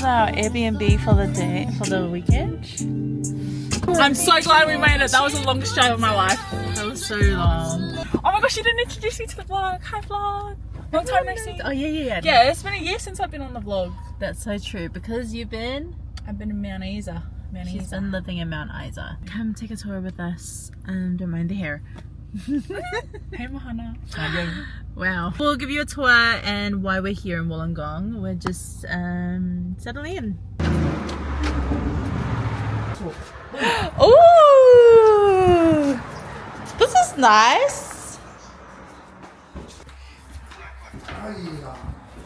Our Airbnb for the day, for the weekend. I'm so glad we made it. That was the longest drive of my life. That was so long. Oh my gosh, you didn't introduce me to the vlog. Hi vlog. Long time no see. Oh yeah. Yeah, it's been a year since I've been on the vlog. That's so true because you've been. I've been in Mount Isa. She's been living in Mount Isa. Come take a tour with us and don't mind the hair. Hey Mahana. Wow. We'll give you a tour and why we're here in Wollongong. We're just settling in. Ooh! This is nice.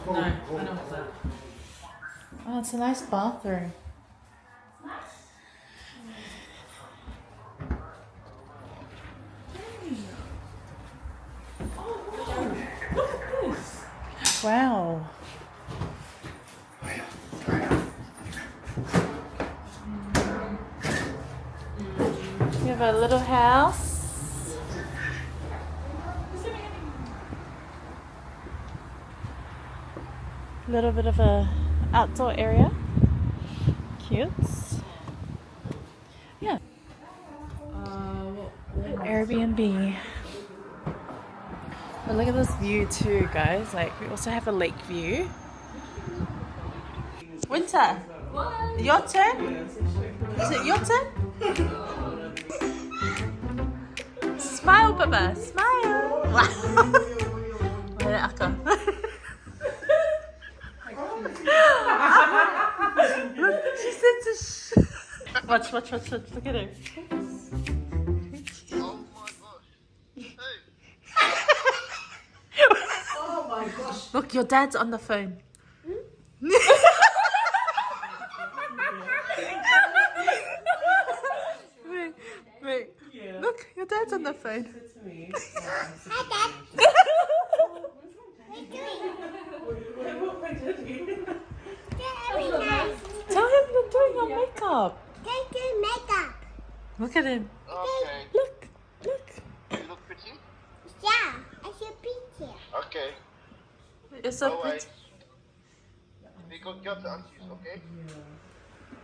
No, I know what's that. Oh, it's a nice bathroom. Wow. We have a little house. A little bit of a outdoor area. Cute. Yeah. Airbnb. But look at this view too, guys. Like, we also have a lake view. Winter, your turn? Is it your turn? Smile, Baba, smile. Look, she said to watch, look at her. Look, your dad's on the phone. Wait. Yeah. Look, your dad's on the phone. Hi, Dad. Tell him you're doing your makeup. Take your makeup. Look at him. Okay. Look. You look pretty? Yeah, I should be here. Okay. You're so pretty. Alright. We go get the aunties, okay?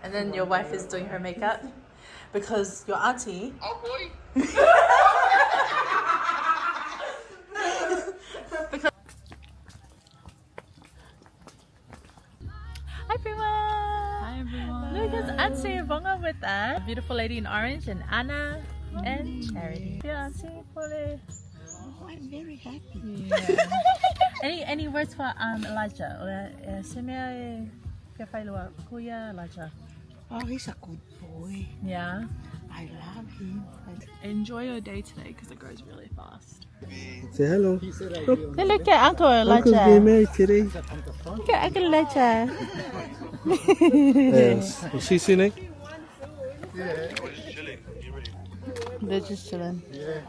And then your wife is doing her makeup because your auntie. Oh boy. Hi everyone. Look, it's Auntie Bonga with us. Beautiful lady in orange and Anna and Charity. Yeah, Auntie Pole. Oh, I'm very happy. Yeah. Any words for Elijah? Semeae Kefailua Kuya Elijah. Oh, he's a good boy. Yeah. I love him. Enjoy your day today because it goes really fast. Say hello. Hey, look at Uncle Elijah. Uncle's getting married today. Look at Uncle Elijah. Yes. Is she sitting? They're just chilling. Yeah.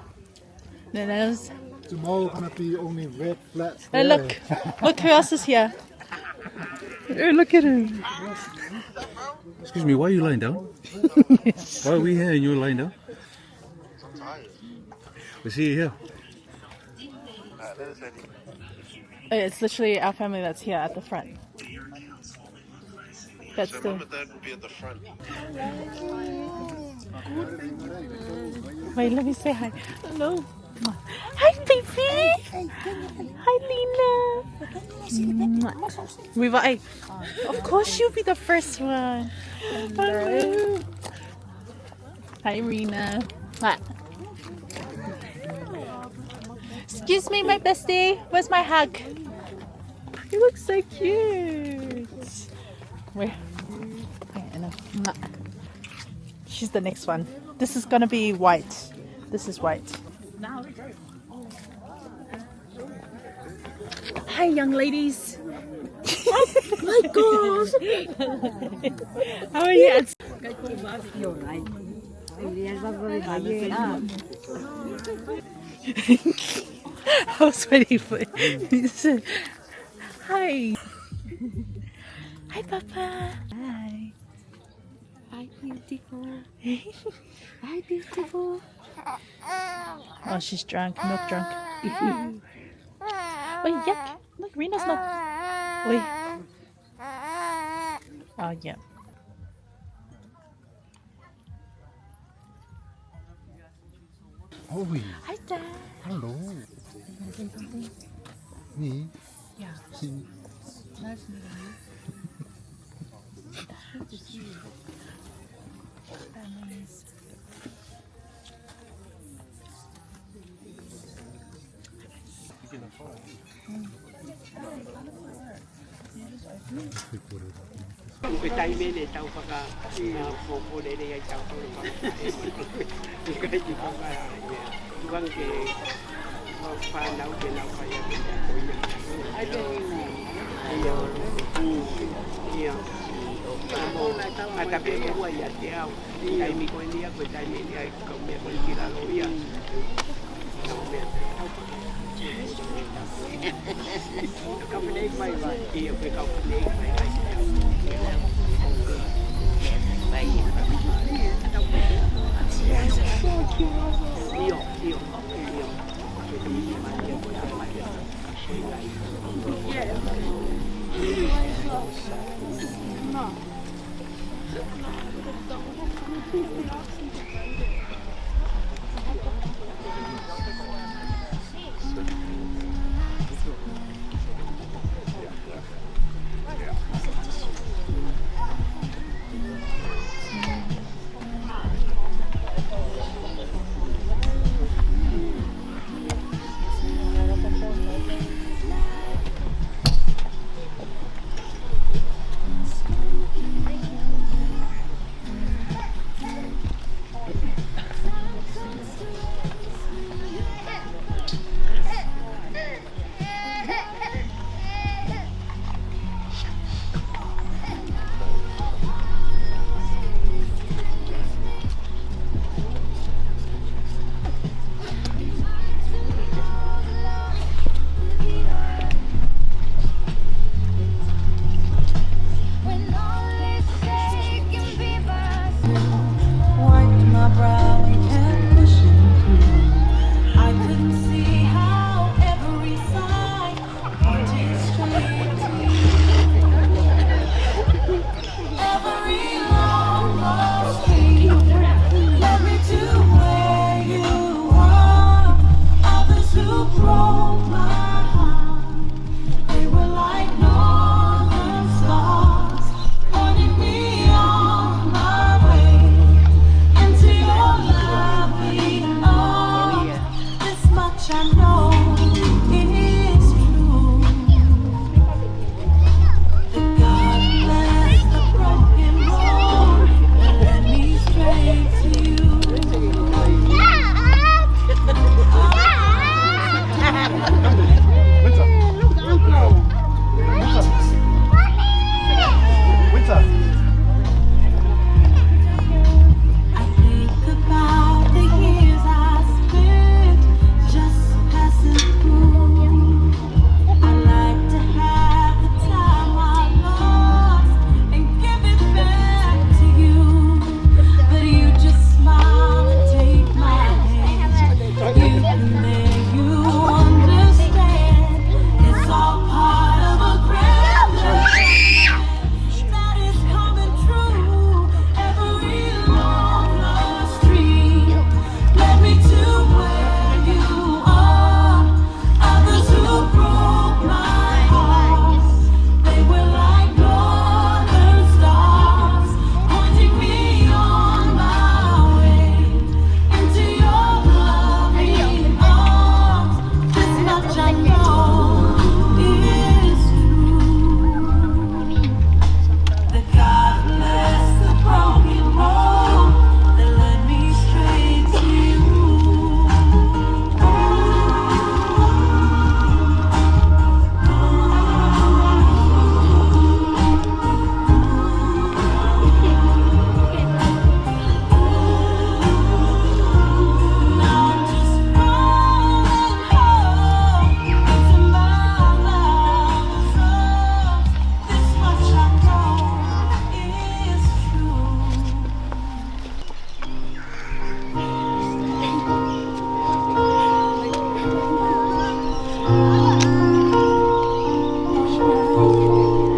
Then there's. Tomorrow gonna be only red flats. Hey, look who else is here. Oh, look at him. Excuse me, why are you lying down? Why are we here and you're lying down? I'm tired. We see you here. It's literally our family that's here at the front. That's So the. mom and dad will be at the front. Wait, let me say hi. Hello. Hi, baby. Hi, Lena. We've of course you'll be the first one. Hello. Hi, Rena. What? Excuse me, my bestie. Where's my hug? You look so cute. Where? She's the next one. This is gonna be white. This is white. Now we go. Hi, young ladies. My gosh. How are you? I was waiting for it. He said, hi. Hi, Papa. Hi. Hi, beautiful. Hi, beautiful. Oh, she's drunk. Milk drunk. Oh, yuck. Look, Rena's not. Wait. Oh, yeah. Oi, Hi, Dad. hello. Me? Yeah. See? Nice meeting you. Cái tay bên này tao phải cả một cô đây đây tao tôi còn cái gì không phải vâng cái pha nấu cái nấu phải ai đây iya tapi aku buat ya tiap tay mi ko dia ko tay mi dia kau me ko kira lo ya kau naik mai mai iya kau naik mai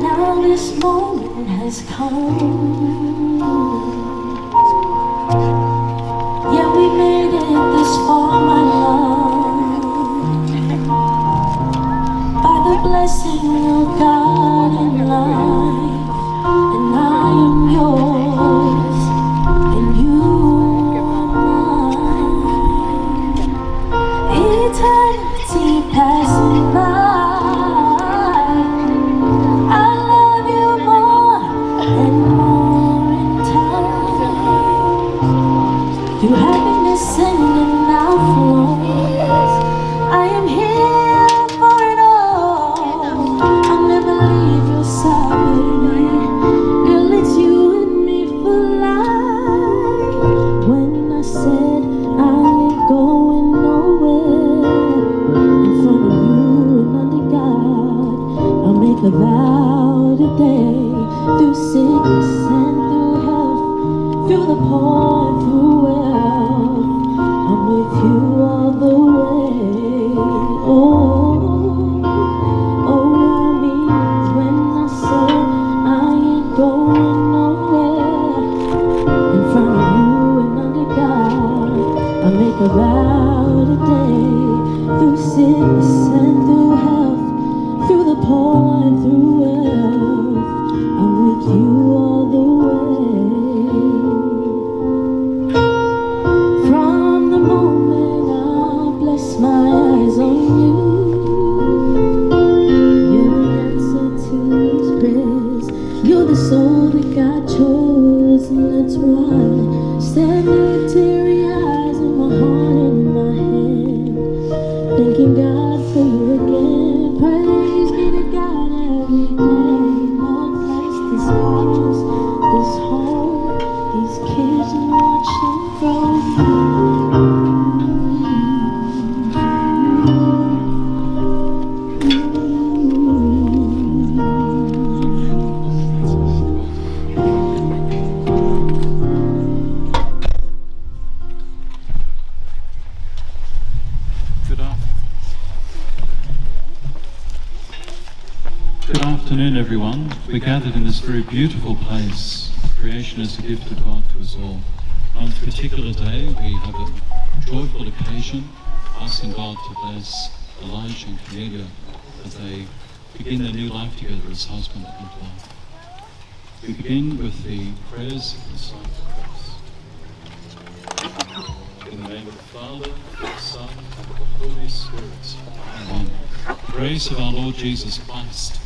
Now this moment has come. Yeah, we made it this far, my love, by the blessing of God and life, and I am yours, and you are mine. Eternity passing by. Through happiness and now flows, I am here for it all. I'll never leave your side, baby. Girl, it's you and me for life. When I said I ain't going nowhere, in front of you and under God, I'll make a vow today. Through sickness and through health, through the poor and through wealth, I'm with you all the way. Oh, that means when I say I ain't going nowhere, in front of you and under God, I make a vow today. Through sickness and through health, through the poor and through wealth, I'm with you all the way. From the moment I bless my eyes on you, you're the answer to these prayers. You're the soul that God chose, and that's why standing with teary eyes and my heart in my hand, thanking God for you again. Praise be to God every day. Lord, bless this house, this home, these kids, and watch them grow. Good afternoon, everyone. We're gathered in this very beautiful place. Creation is a gift of God to us all. On this particular day, we have a joyful occasion, asking God to bless Elijah and Camelia as they begin their new life together as husband and wife. We begin with the prayers of the sign of the cross. In the name of the Father, the Son, and of the Holy Spirit. Amen. The grace of our Lord Jesus Christ,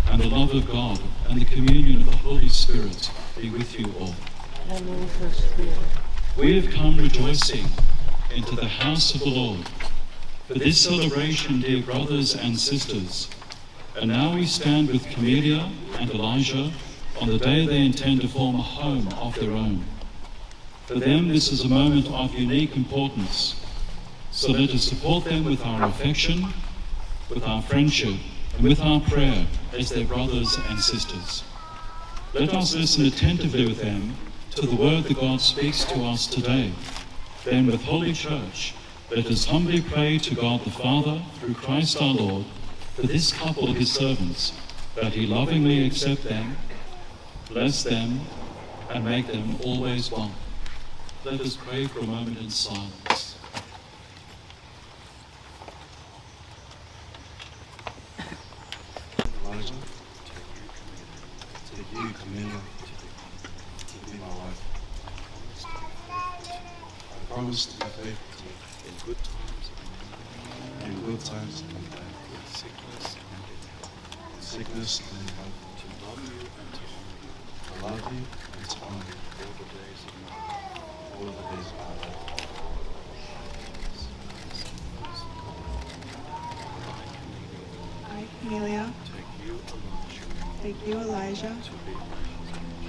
and the love of God, and the communion of the Holy Spirit be with you all. We have come rejoicing into the house of the Lord for this celebration, dear brothers and sisters. And now we stand with Camelia and Elijah on the day they intend to form a home of their own. For them, this is a moment of unique importance. So let us support them with our affection, with our friendship, and with our prayer as their brothers and sisters. Let us listen attentively with them to the word that God speaks to us today. Then with Holy Church, let us humbly pray to God the Father, through Christ our Lord, for this couple of his servants, that he lovingly accept them, bless them, and make them always one. Let us pray for a moment in silence. Elijah, take you, Camelia, to be my wife. I promise to be faithful to you in good times and in bad, in sickness and in health, to love you and to honor you all the days of my life. I, Camelia, take you, Elijah,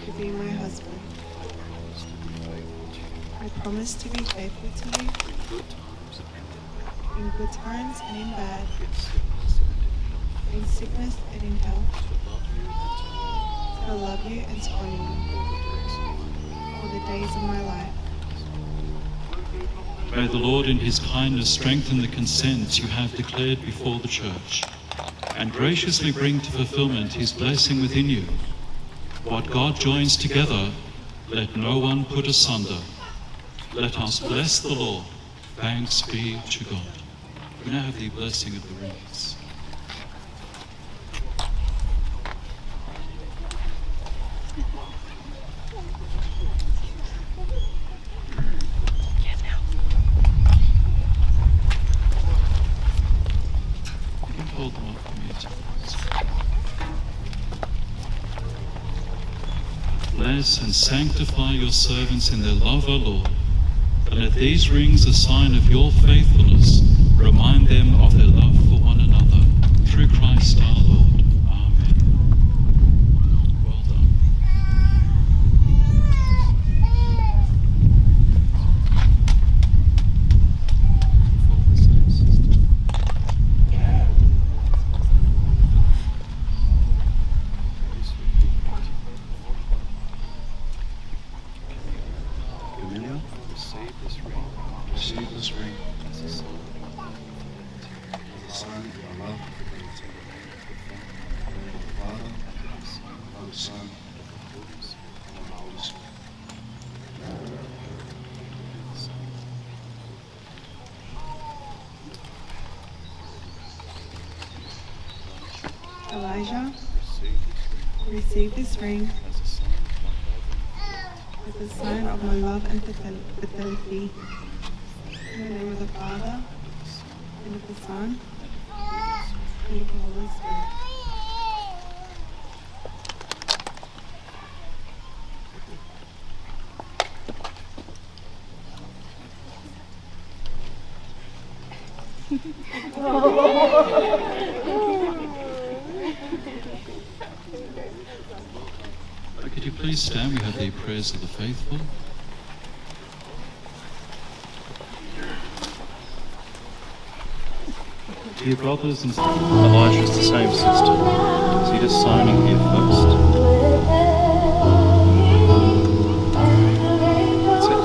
to be my husband. I promise to be faithful to you in good times and in bad, in sickness and in health, to love you and to honor you all the days of my life. May the Lord in his kindness strengthen the consents you have declared before the Church, and graciously bring to fulfillment his blessing within you. What God joins together, let no one put asunder. Let us bless the Lord. Thanks be to God. We now have the blessing of the rings. You can hold them up for me too. Bless and sanctify your servants in their love, O Lord, and let these rings, a sign of your faithfulness, remind them of their love for one another. Through Christ our Lord. Amen. Well done. Camelia, receive this ring. Receive this ring as a sign of our love for the Father, of the Son, and of the Holy Spirit. Elijah, Receive this ring receive this ring as a sign of my love and as a sign of my love and fidelity. In the name of the Father, and of the Son, and of the Holy Spirit. Could you please stand? We have the prayers of the faithful. Dear brothers and sisters, Elijah's the same sister. Is he just signing here first? That's it.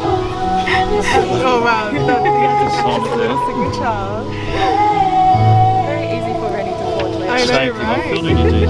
Oh wow, Sign it there. signature. Very easy for Rennie to forge with. Same thing. I'm filming you, Dee.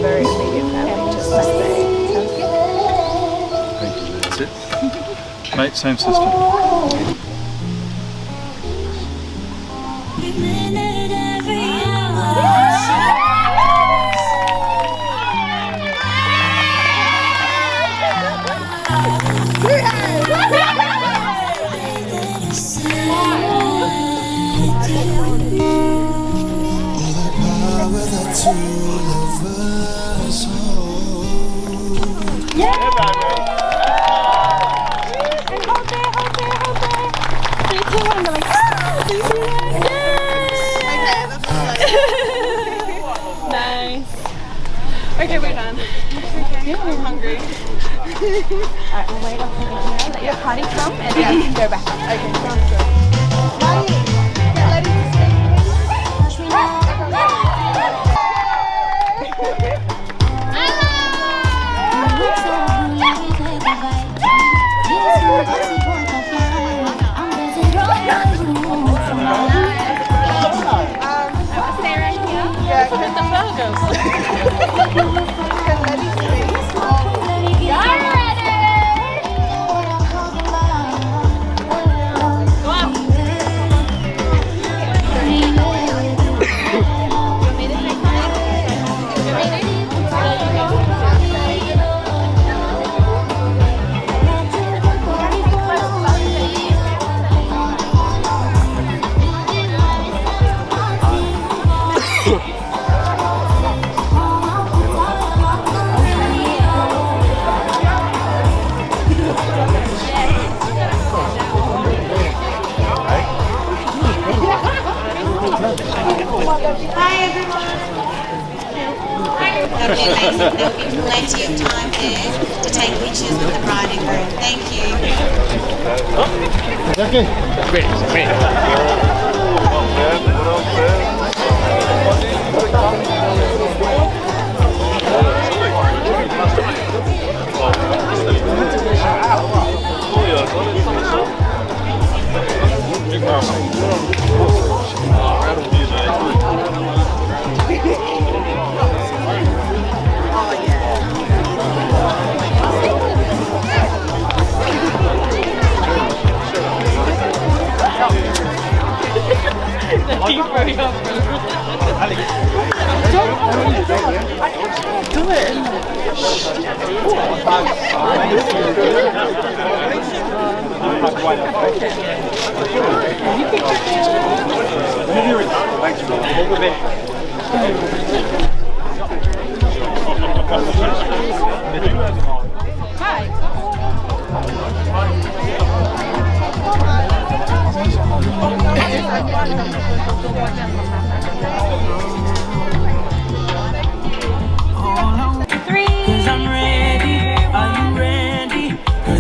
Very immediate family, just like that. Thank you. That's it. Mate, same sister. Nice. Okay, we're done. I'm hungry. Alright, we'll wait up here. Let your party come and then you can go back. Okay, sounds good. Get ready to with the burgers. Oh, Hi everyone. Okay, amazing. There'll be plenty of time there to take pictures with the bride and groom. Thank you. Okay.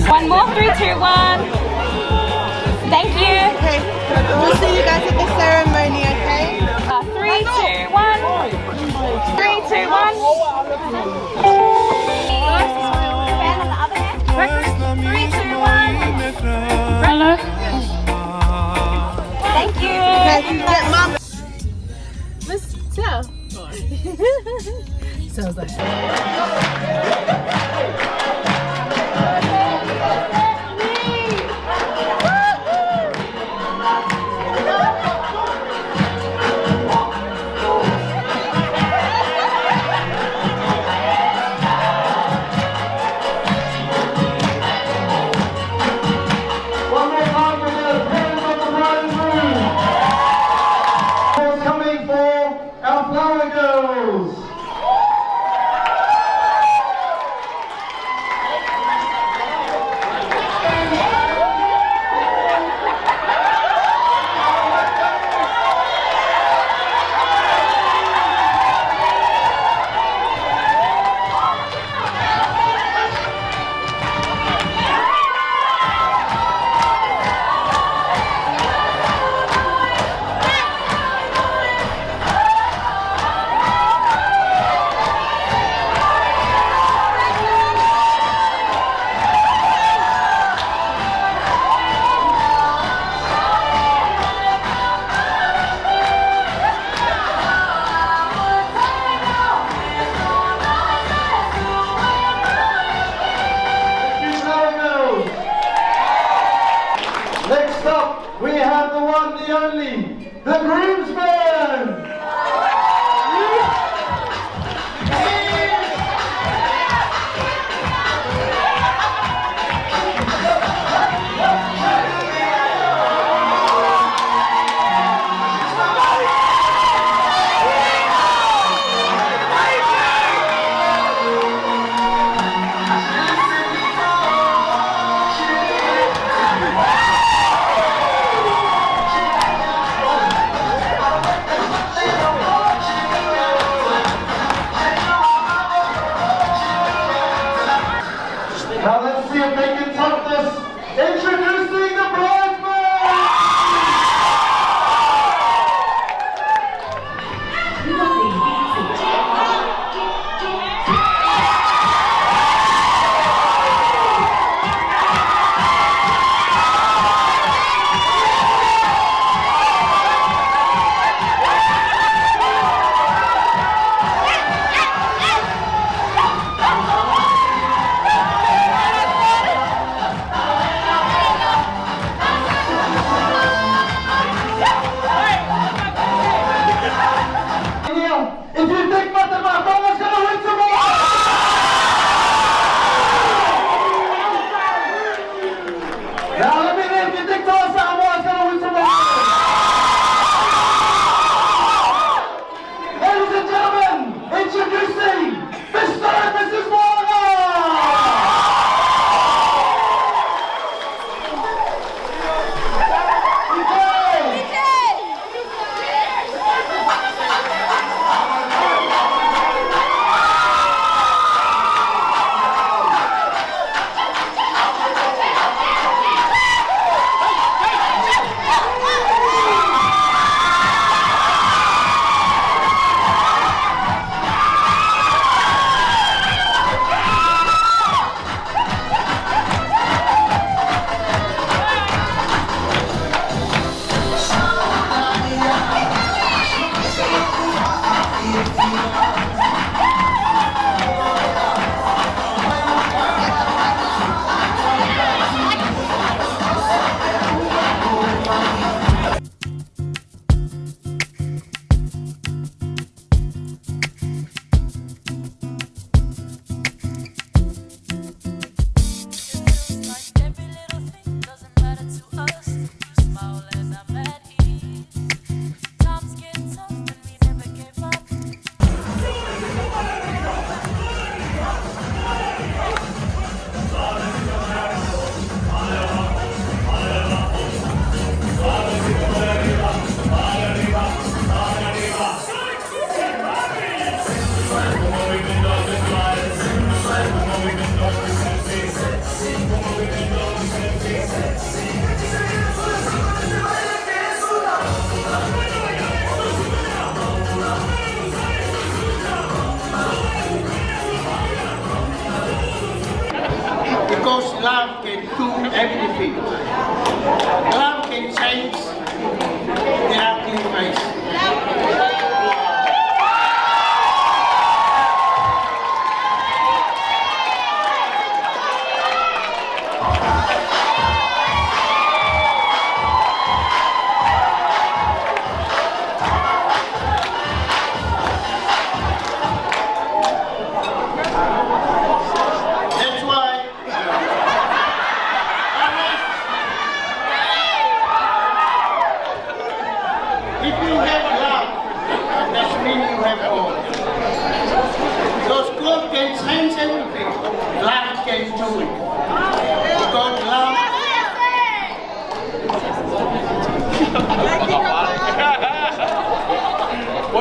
One more, 3, 2, 1. Thank you. Okay, we'll see you guys at the ceremony, okay? 3, 2, 1. 3, 2, 1. Hand on the other hand. 3, 2, 1. Hello. Thank you. Okay, get mum. Let's tell. Sounds like. Coming for our flower girls. Next up, we have the one, the only, the groomsmen! Now let's see if they can top this. Introducing the bridesmaids! If you think Tonga's gonna win tomorrow! Now let me know if you think Samoa's gonna win tomorrow!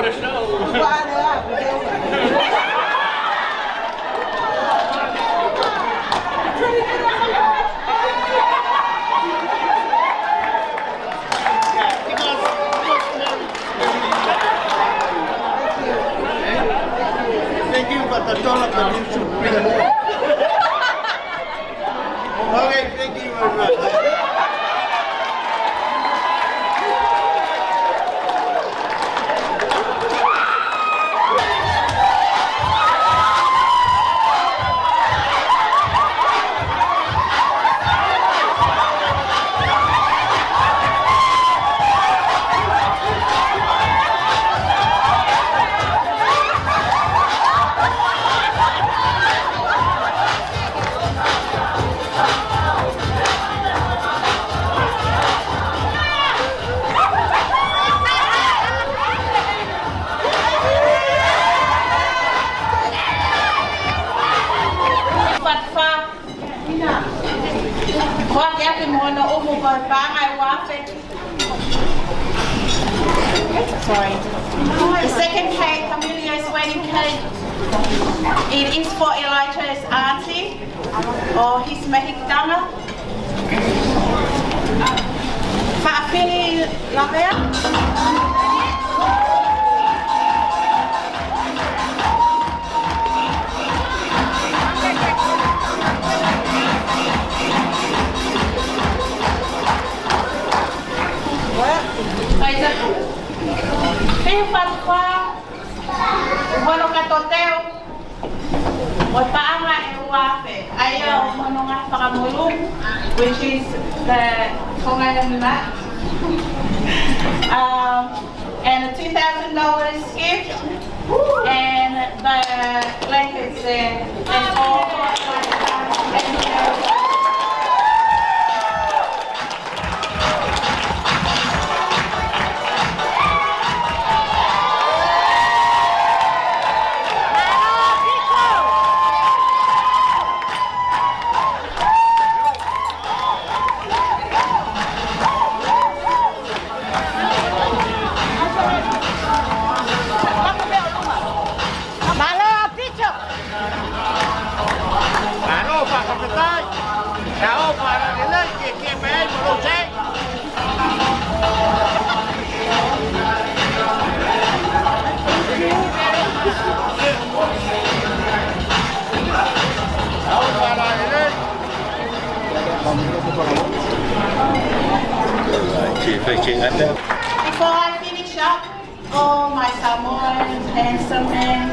What a show! Thank you for the tone of the music. Okay, thank you very much. Sorry. The second cake, Camelia's wedding cake, it is for Elijah's auntie or his Tonga. Whaapili Lavea. Pio Fatwa, Wano Katoteo, Wataanga and Wafe, Ayo Mononga Pakamulu, which is the Tongan mat, and a $2,000 gift, and the blankets and all. Before I finish up, all my Samoans, handsome men,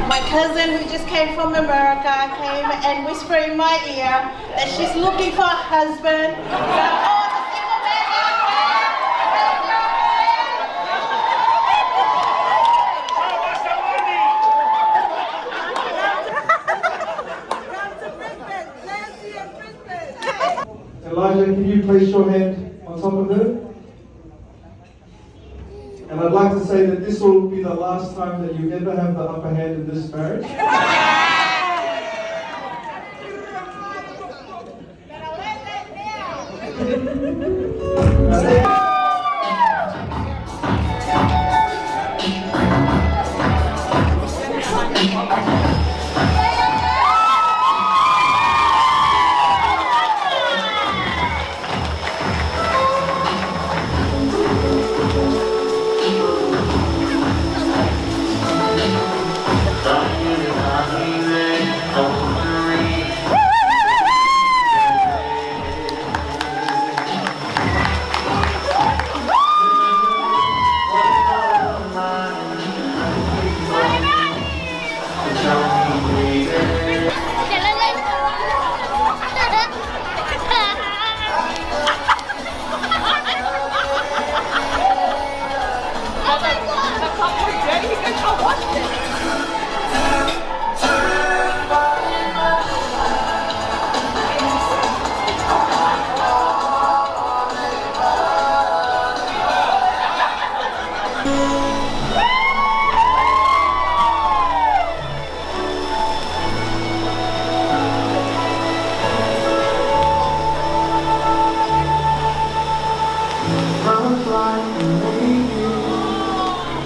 my cousin who just came from America came and whispered in my ear that she's looking for a husband. So all the single men Elijah, can you place your hand on top of her? And I'd like to say that this will be the last time that you ever have the upper hand in this marriage.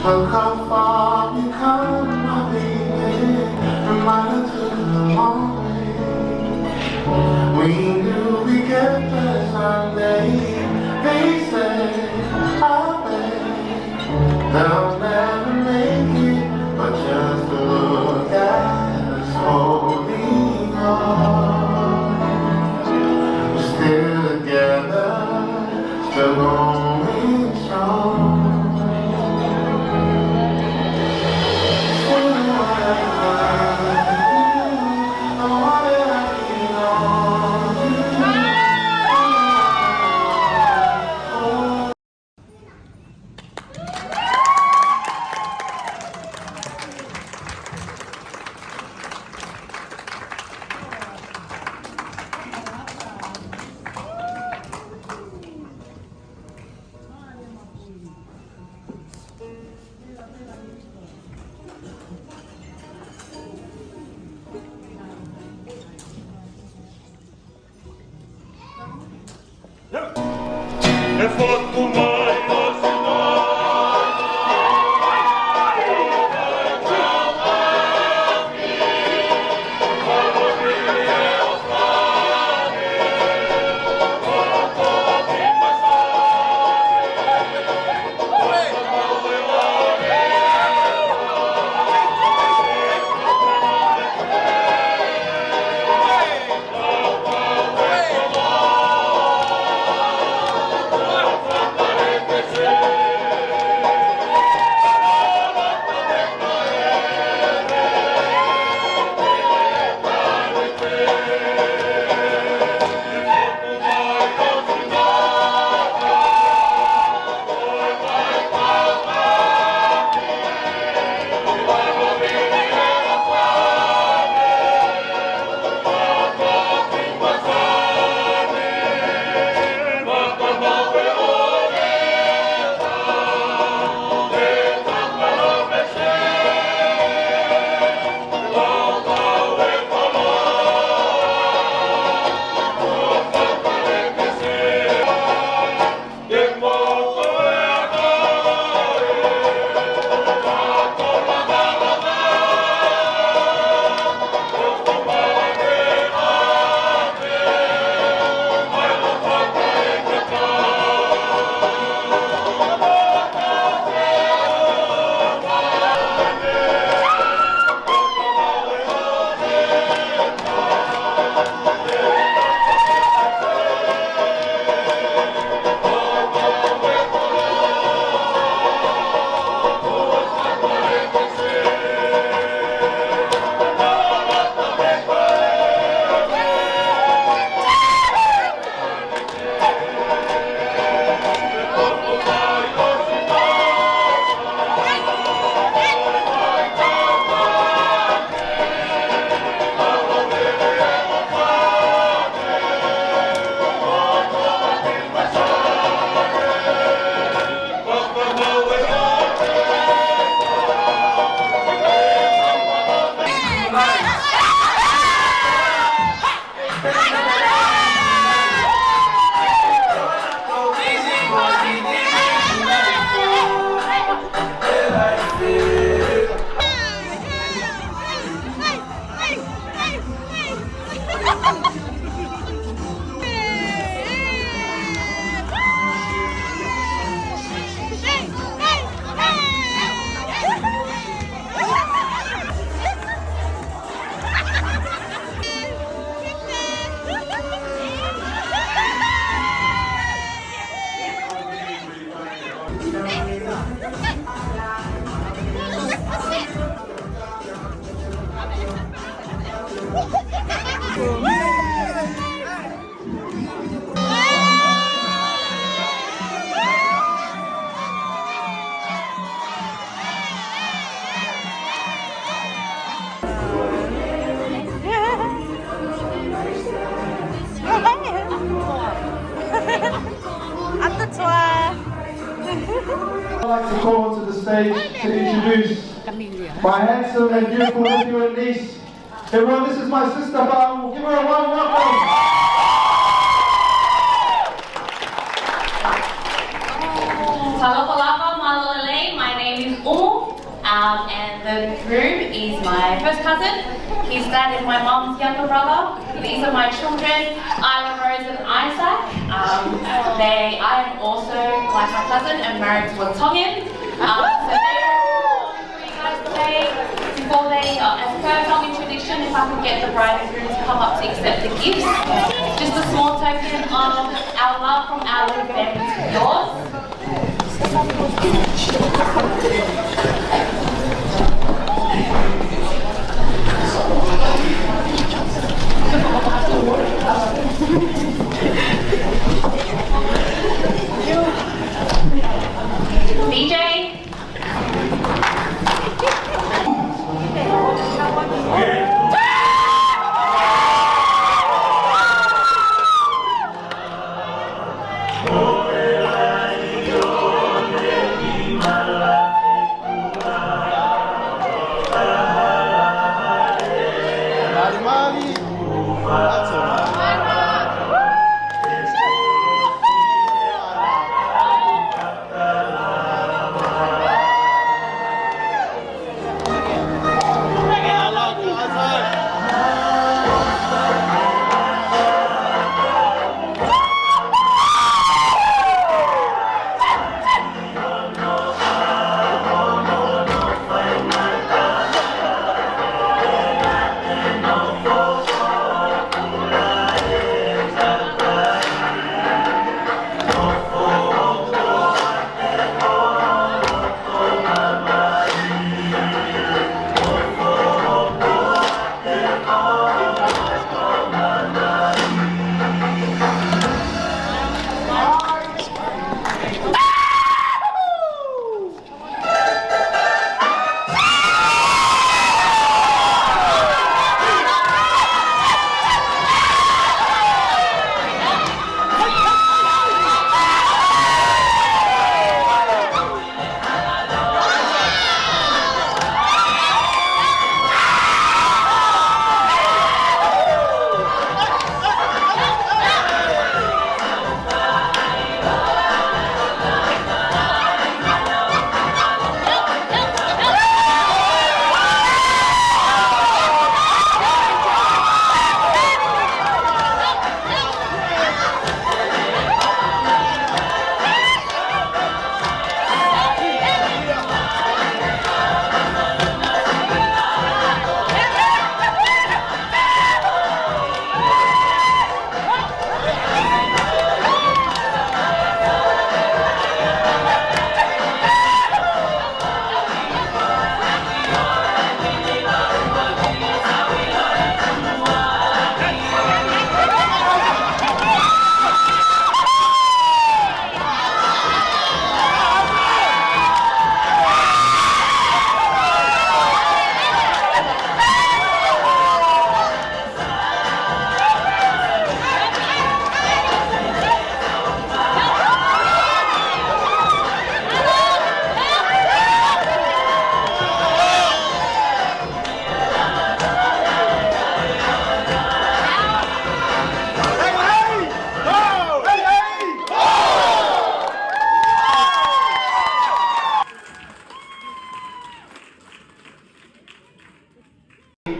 Look how far you come, my baby. Reminder to the morning. We knew we get there someday. They say, I bet they'll never make it, but just look at us holding on. We're still together, still going strong. I'd like to call to the stage to introduce my handsome and beautiful nephew and niece. Everyone, this is my sister, but we'll give her a warm welcome. Palapa, my name is And the groom is my first cousin. His dad is my mom's younger brother. These are my children, Isla, Rose and Isaac. I am also, like my cousin, am married to a Tongan. So they're all for you guys today. Before they, as per Tongan tradition, if I could get the bride and groom to come up to accept the gifts. Just a small token of our love from our little family to yours. DJ.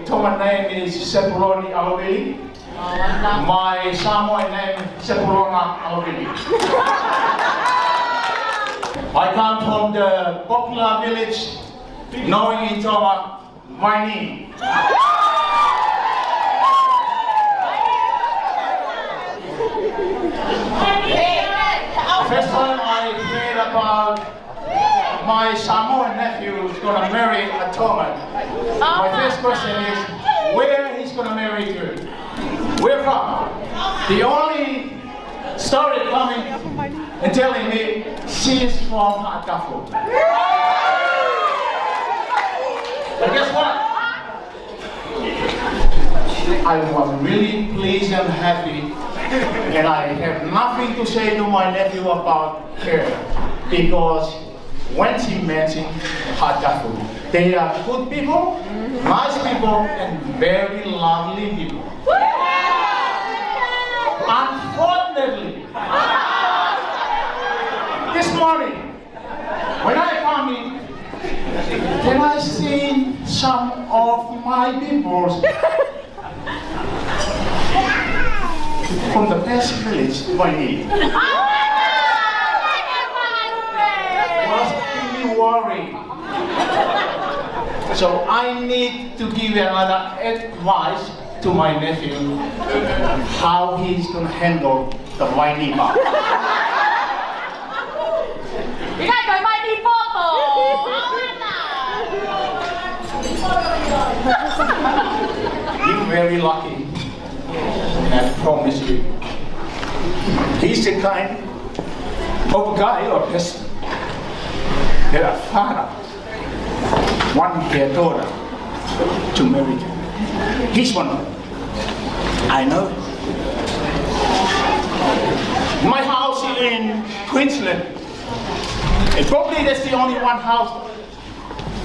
Tongan name is Serenity. My Samoan name is Serenity. I come from the popular village known in Tonga, Vaini. First time I heard about my Samoan nephew is going to marry a Tongan. My first question is, where he's going to marry to? Where from? The only story coming and telling me she's from Atafu. But guess what? I was really pleased and happy, and I have nothing to say to my nephew about her, because when she mentioned Hatafu, they are good people, nice people, and very lovely people. Unfortunately, this morning, when I come in, Then I seen some of my people from the best village by me. Was really worried. So I need to give another advice to my nephew how he's gonna handle the whitey bar. You're very lucky, and I promise you. He's the kind of guy or person that a father want their daughter to marry him. He's one of them. I know. My house in Queensland, and probably that's the only one house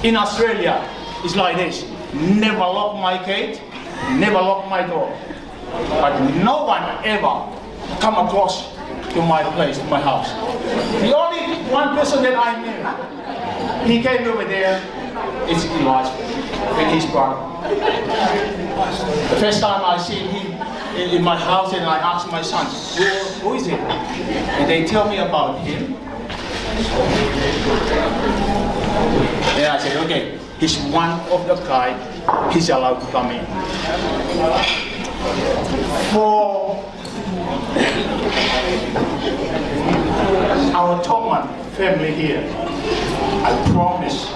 in Australia is like this. Never lock my gate, never lock my door. But no one ever come across to my place, to my house. The only one person that I knew, he came over there, it's Elijah and his brother. The first time I see him in my house and I asked my son, who is it? And they tell me about him. And I said, okay, he's one of the guys, he's allowed to come in. For our Tongan family here, I promise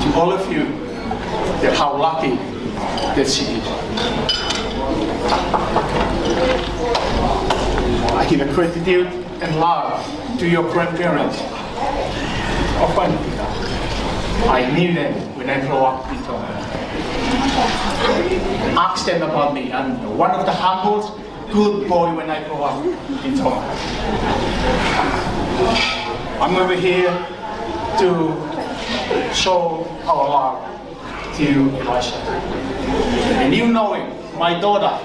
to all of you that how lucky that she is. I give a gratitude and love to your grandparents. I knew them when I grew up in Tonga. Ask them about me. I'm one of the humble, good boy when I grew up in Tonga. I'm over here to show our love to Elisha. And you know it, my daughter,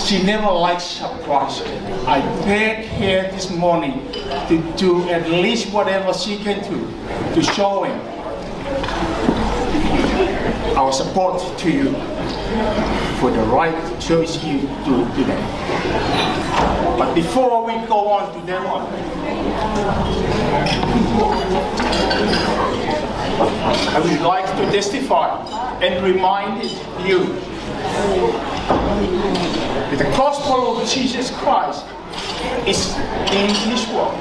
she never likes surprise. I begged her this morning to do at least whatever she can do to show him our support to you for the right choice you do today. But before we go on to that one, I would like to testify and remind you that the gospel of Jesus Christ is in His word.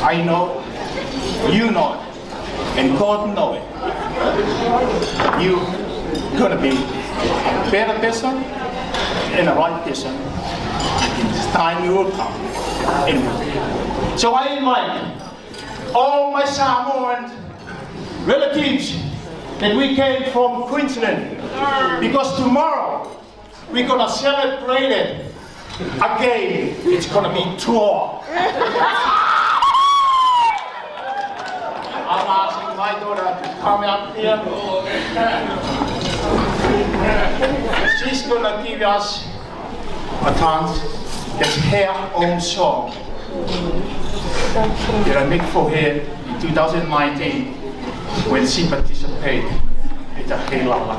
I know, you know it, and God knows it. You're gonna be a better person and a right person. This time you will come. Anyway. So I invite all my Samoan relatives that we came from Queensland, because tomorrow we're gonna celebrate it again. It's gonna be tour. I'm asking my daughter to come up here. She's gonna give us a dance that's her own song that I made for her in 2019 when she participated in the Helala.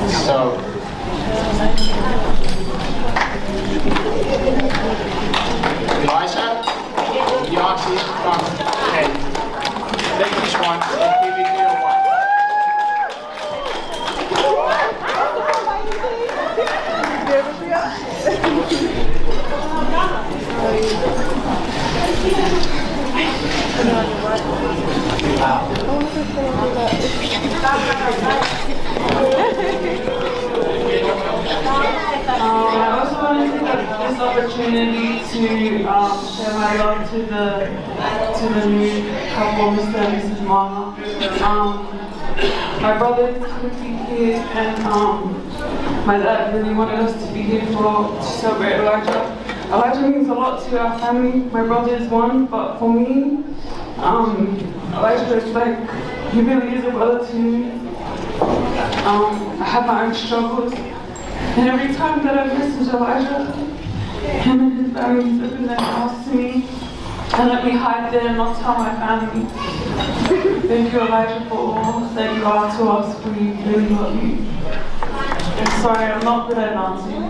So, Elisha, you ask this one and take this one and give it to your wife. I also want to take this opportunity to share my love to the new couple, Mr. and Mrs. Mama. My brother is quickly here, and my dad really wanted us to be here to celebrate Elijah. Elijah means a lot to our family. My brother is one, but for me, Elijah is like, he really is a brother to me. I have my own struggles. And every time that I message Elijah, him and his family have been there house to me. And let me hide there and not tell my family. Thank you, Elijah, for all that you are to us. We really love you. I'm sorry, I'm not good at dancing.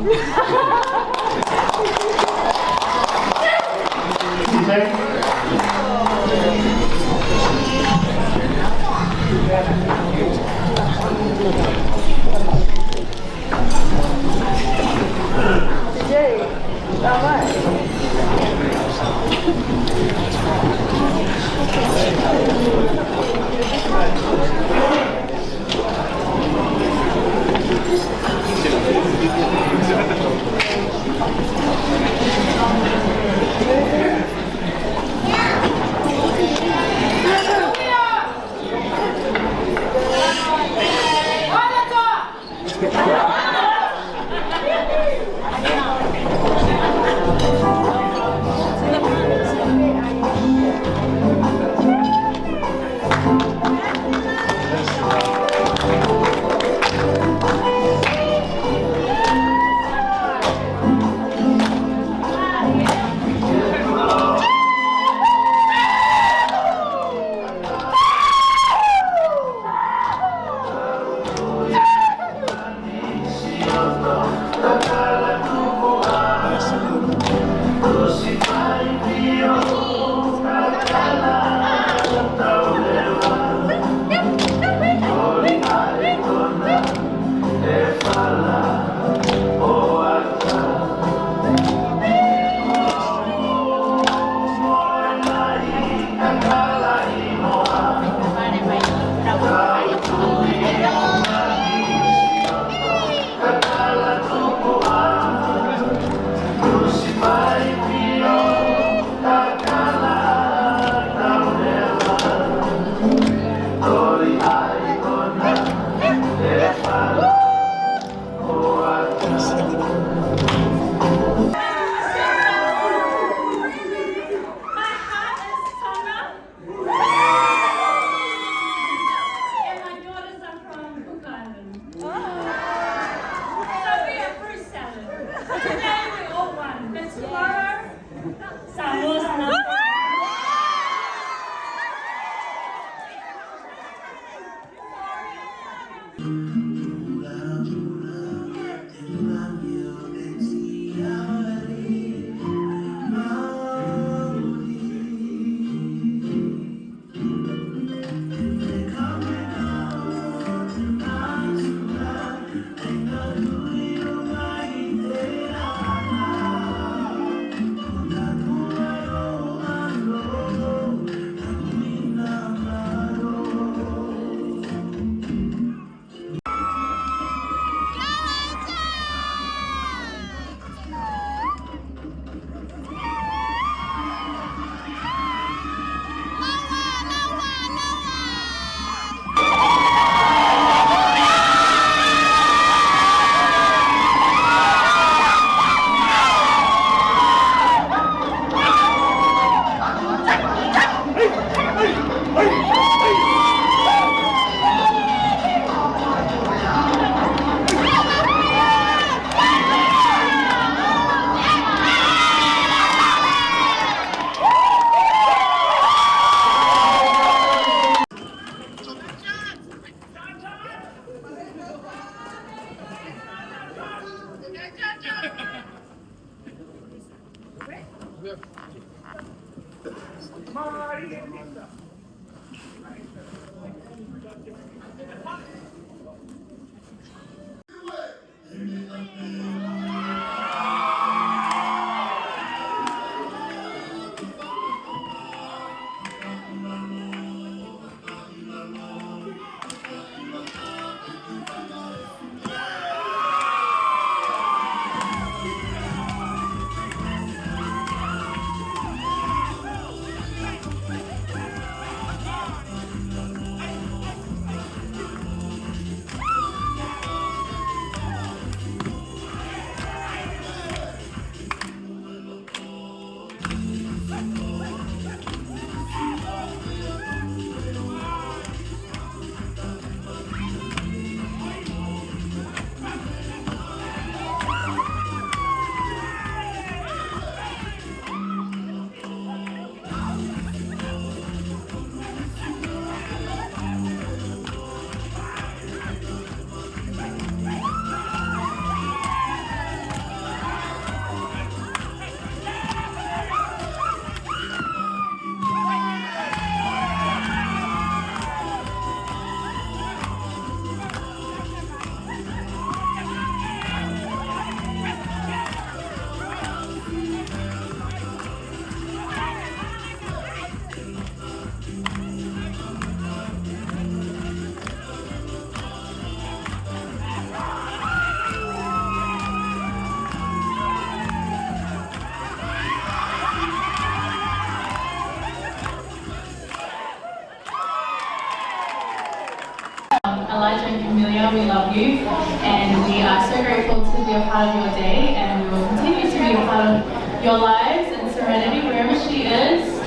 Elijah and Camelia, we love you, and we are so grateful to be a part of your day, and we will continue to be a part of your lives and Serenity, wherever she is.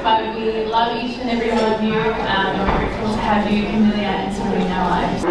But we love each and every one of you, and we're grateful to have you, Camelia and Serenity, in our lives.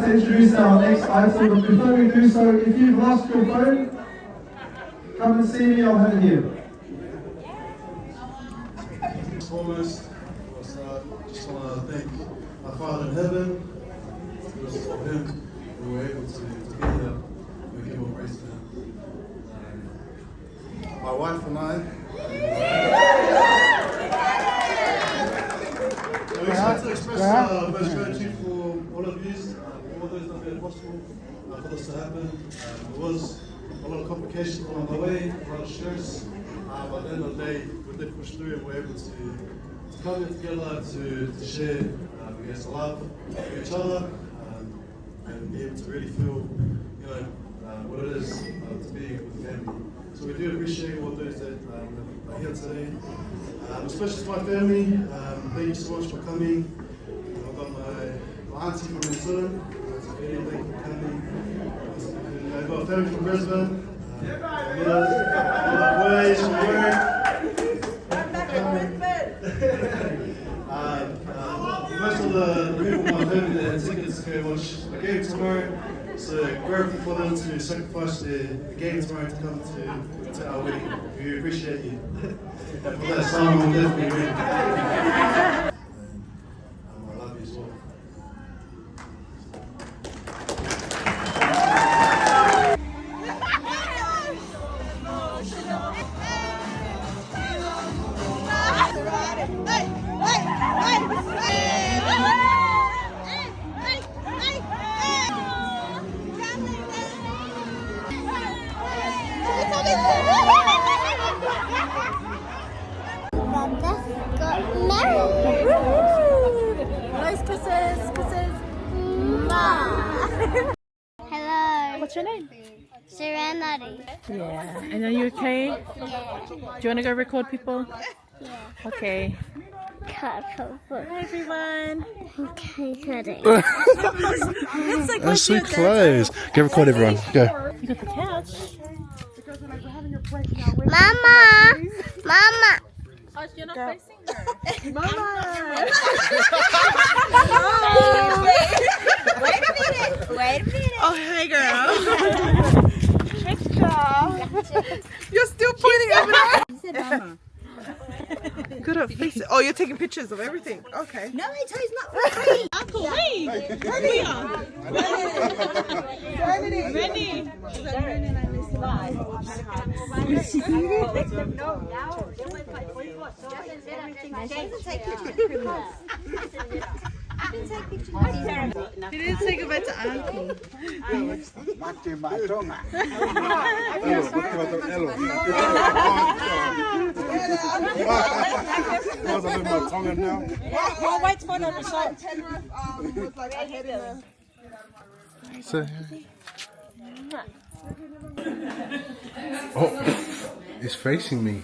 to introduce our next item, but before we do so, if you've lost your phone, come and see me, I'll have it here. Foremost, just want to thank my Father in heaven. Because of him, we were able to be here. We give all praise to him. My wife and I. We just like to express most gratitude for all of you, all those that made it possible for this to happen. There was a lot of complications along the way, a lot of stress, but at the end of the day, we did push through and we were able to come here together to share, I guess, love for each other and be able to really feel, what it is to be with family. So we do appreciate all those that are here today, especially to my family. Thank you so much for coming. I've got my auntie from Minnesota. Thank you for coming. I've got family from Brisbane. All the boys from work. Most of the people in my family that had tickets to watch the game tomorrow, so grateful for them to sacrifice the game tomorrow to come to our wedding. We appreciate you. And for that, Simon will definitely win. And I love you as well. Nice kisses. Hello. What's your name? Serenity. Yeah. And are you okay? Yeah. Do you want to go record people? Yeah. Okay. Cut. Hi everyone. Okay, cutting. That's so close. Go record everyone. Go. You got the couch. Mama. Oh, you're not facing her. Mama. Wait a minute. Oh, hey, girl. You're still pointing over there. Good at facing. Oh, you're taking pictures of everything. Okay. No, it's not for free. Uncle, wait. Ready. He didn't say goodbye to Uncle. Tongan now. We'll wait for the result. So, oh, it's facing me.